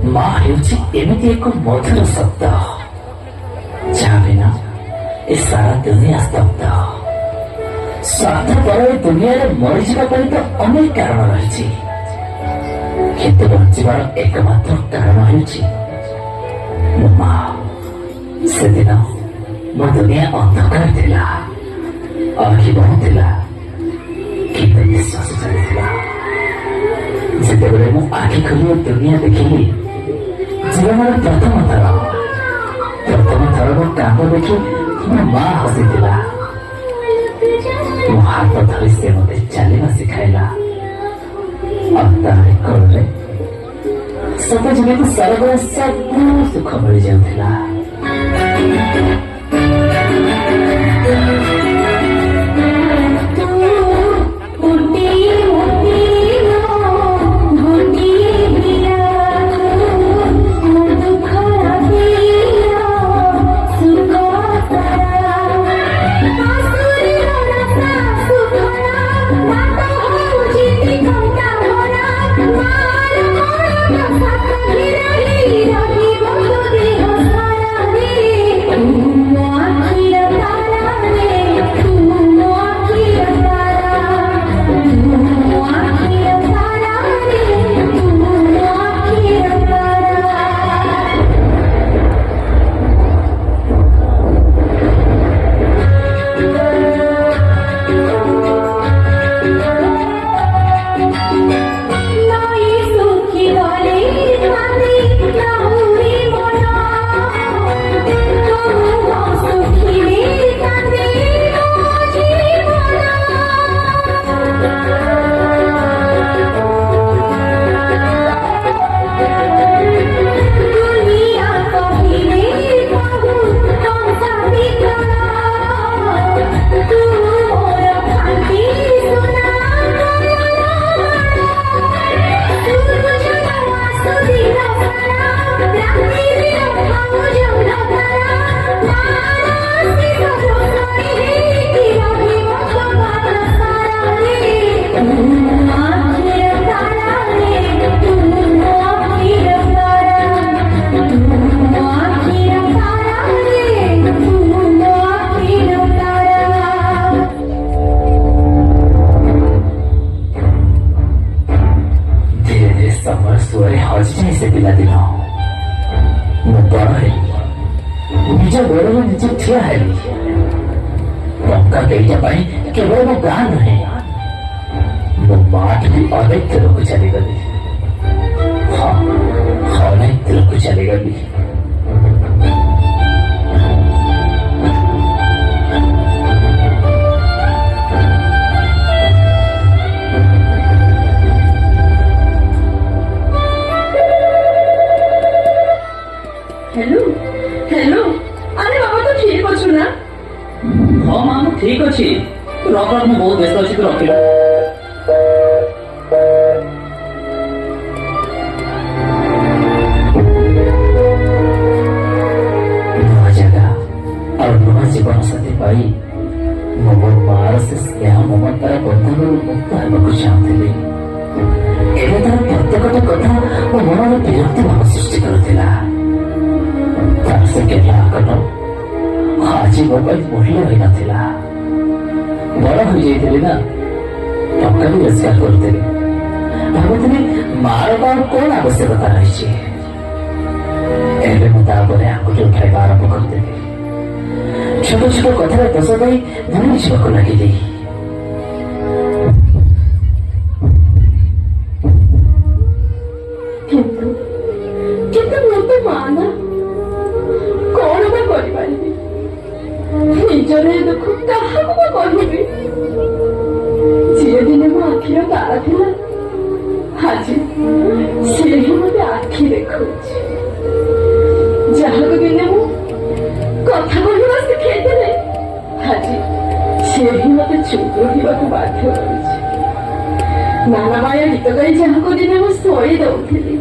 ମା ହେଉଛି ଏମିତି ଏକ ମଧୁର ଶବ୍ଦ ଯାହା ବିନା ଏ ସାରା ଦୁନିଆ ସ୍ତବ୍ଧ। ସ୍ୱାର୍ଥପର ଏ ଦୁନିଆରେ ମରିଯିବା ପାଇଁ ତ ଅନେକ କାରଣ ରହିଛି, କିନ୍ତୁ ବଞ୍ଚିବାର ଏକମାତ୍ର କାରଣ ହେଉଛି ମୋ ମା। ସେଦିନ ମୋ ଦୁନିଆ ଅନ୍ଧକାର ଥିଲା, ଆଖି ବହୁଥିଲା, କିନ୍ତୁ ନିଶ୍ୱାସ ଚାଲିଥିଲା। ଯେତେବେଳେ ମୁଁ ଆଖି ଖୋଲି ଦୁନିଆ ଦେଖିଲି, ଜୀବନର ପ୍ରଥମ ଥର ମୋ କାନ୍ଦ ଦେଖି ମୋ ମା ହସିଥିଲା। ମୋ ହାତ ଧରି ସେ ମୋତେ ଚାଲିବା ଶିଖାଇଲା, ଆଉ ତାରି କୋଳରେ ସତେ ଯେମିତି ସରଗର ସବୁ ସୁଖ ମିଳିଯାଉଥିଲା। से पिलादिन ମୁଁ ବଡ଼ ହେଲି, ନିଜ ଗୋଡ଼ରେ ନିଜେ ଠିଆ ହେଲି। ଟଙ୍କା କେଇଟା ପାଇଁ କେବଳ ମୋ ଗାଁ ନୁହେଁ, ମୋ ମାଠୁ ବି ଅନେକ ଦୂରକୁ ଚାଲିଗଲି। ଅନେକ ଦୂରକୁ ଚାଲିଗଲି। हेलो हेलो अरे बाबा तो ठीक अच्छु ना? हाँ माँ मु ठीक अच्छी, रख मु बहुत व्यस्त अच्छी, तू रखिल। नुआ जगह और नुआ जीवन साथी पाई मो मार से स्नेह ममतार बंधन मुक्त होगा चाहूली। एवं तार प्रत्येकटा कथा मो मन में विरक्ति भाव सृष्टि करुला। आज मो मूल्य हो नाला, बड़ हो जाइए ना, टंका भी रोजगार करी भावुली मार कौन आवश्यकता रही। मुझे आंगुठी उठाइबा आरंभ करदेली। छोट छोट कथार दोष पाई भूली जावाक लगिली। निजर दुख क्या कहबी? जी दिन मो आखिर तारा थिला, आज से ही मत आखि देखा। जहाँ दिने मु कथा कहवा शिखे आज से ही मत चुप रहा बाध्य कर। नाना माया गीत गाई जहाँ दिने मु शोई दौली,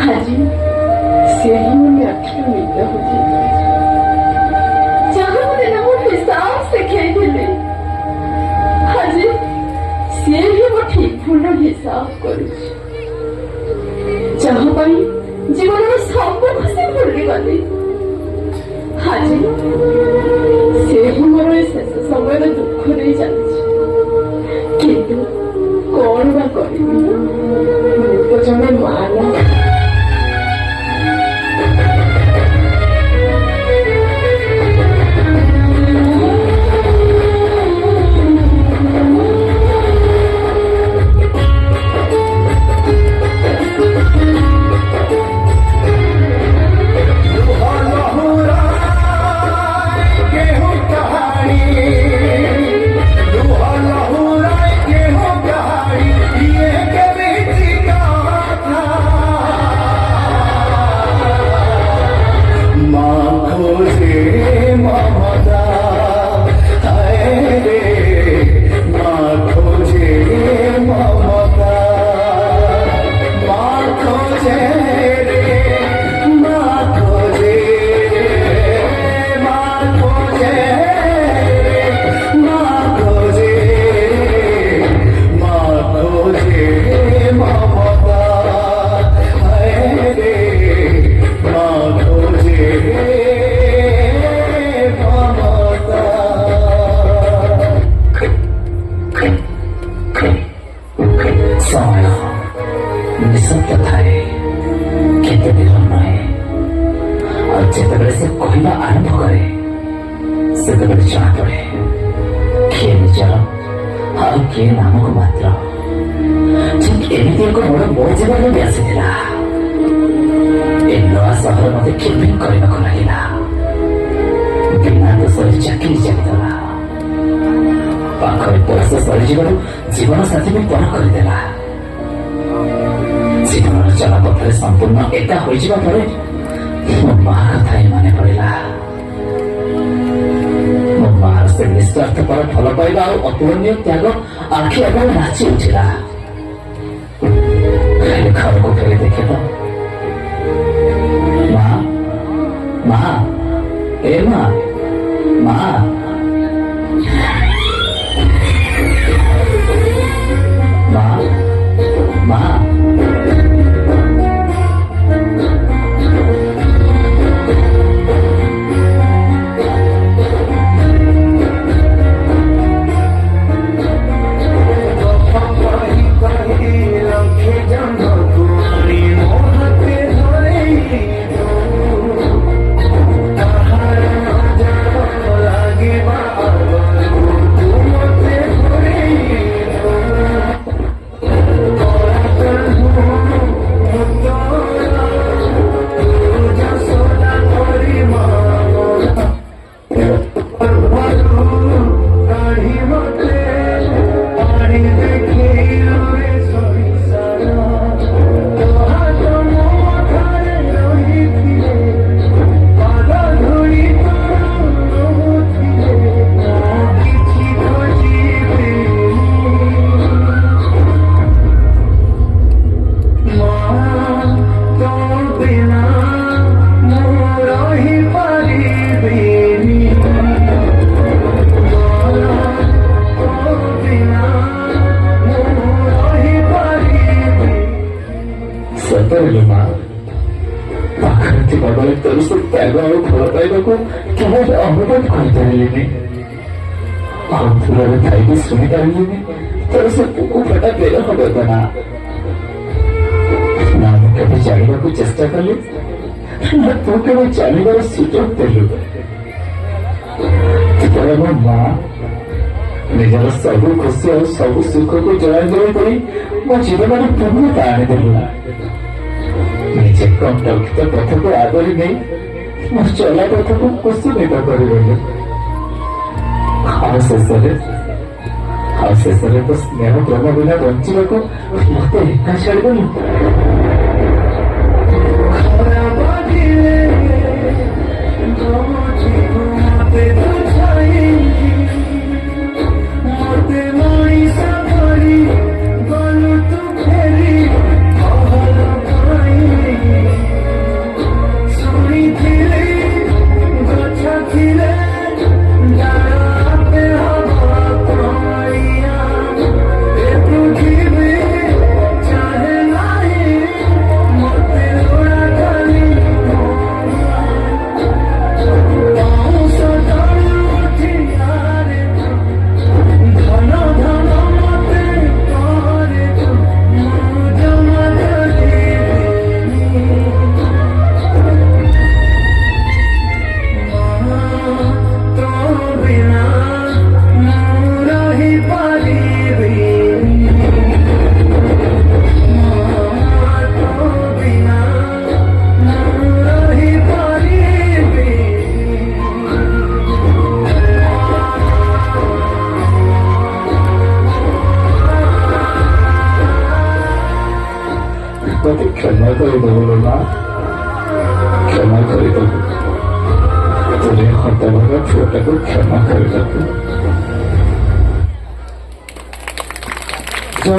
आज से ही मो आखिर निद हो हिसाब कर ପାଇଁ ଜୀବନର ସବୁ ଖୁସି ଭୁଲିଗଲି। ଆଜି ସେ ହିଁ ମୋର ଏ ଶେଷ ସମୟର ଦୁଃଖ ଦେଇ ଚାଲିଛି। କିନ୍ତୁ କଣ ବା କରିବି, ମୁଁ ତ ଜଣେ ମା ନା। ନିଶବ୍ଦ ଥାଏ, କେତେ ବିରଳ ନୁହେଁ। ଆଉ ଯେତେବେଳେ ସେ କହିବା ଆରମ୍ଭ କରେ ସେତେବେଳେ ଜଣାପଡ଼େ କିଏ ନିଜର ଆଉ କିଏ ନାମକୁ ମାତ୍ର। ଠିକ୍ ଏମିତି ଏକ ବଡ଼ ମୋ ଜୀବନରେ ବି ଆସିଥିଲା। ଏ ନୂଆ ସହର ମତେ ଖିଲମିଲ କରିବାକୁ ଲାଗିଲା। ବିନା ଦୋଷରେ ଚାକିରି ଚାଲିଥିଲା। ପାଖରେ ପଇସା ସରିଯିବାରୁ ଜୀବନ ସାଥୀ ବି ପର କରିଦେଲା। ଜୀବନର ଚଲାପଥରେ ସମ୍ପୂର୍ଣ୍ଣ ଏକା ହୋଇଯିବା ପରେ ମୋ ମା କଥା ହିଁ ମନେ ପଡ଼ିଲା। ମୋ ମାର ସେ ନିଃସ୍ୱାର୍ଥପର ଭଲ ପାଇବା ଆଉ ଅତୁଳନୀୟ ତ୍ୟାଗ ଆଖି ଆଗରେ ନାଚି ଉଠିଲା। ଖାଲି ଘରକୁ ଫେରି ଦେଖେ ତ, ମା ମା ଏ ମା ମା ମା ମା ମା ପାଖରେ ଥିବା ବେଳେ ତୋର ସେ ତ୍ୟାଗ ଆଉ ଭଲ ପାଇବାକୁ କେବେ ଅନୁଭବ କରିପାରିଲିନି। ଆଉ ଦୂରରେ ଥାଇକି ଶୁଣିପାରିଲିନି ତୋର ସେ ପୁକୁ ଫଟା ପ୍ରେମ ବେଦନା। ନା ମୁଁ କେବେ ଜାଣିବାକୁ ଚେଷ୍ଟା କଲି, ନା ତୁ କେବେ ଜାଣିବାର ସୁଯୋଗ ଦେଲୁ। ଯେତେବେଳେ ମୋ ମା ନିଜର ସବୁ ଖୁସି ଆଉ ସବୁ ସୁଖକୁ ଜଳାଇ ଦେବା ପାଇଁ ମୋ ଜୀବନରେ ପୂର୍ଣ୍ଣତା ଆଣିଦେଲୁ। ନିଜେ କଣ୍ଟକିତ ପଥକୁ ଆଦରି ନେଇ ମୋ ଚଲା ପଥକୁ କୁସୁମିତ କରିଦେଲୁ। ଆଉ ଶେଷରେ ତ ସ୍ନେହ ପ୍ରେମ ବିନା ବଞ୍ଚିବାକୁ ମତେ ଏକା ଛାଡ଼ିଦେଲୁ। ତତେ କ୍ଷମା କରିଦେବୁ ନା, କ୍ଷମା କରିଦେବୁ। ତୋର ହତଭାଗା ଛୁଆଟାକୁ କ୍ଷମା କରିଦେବୁ।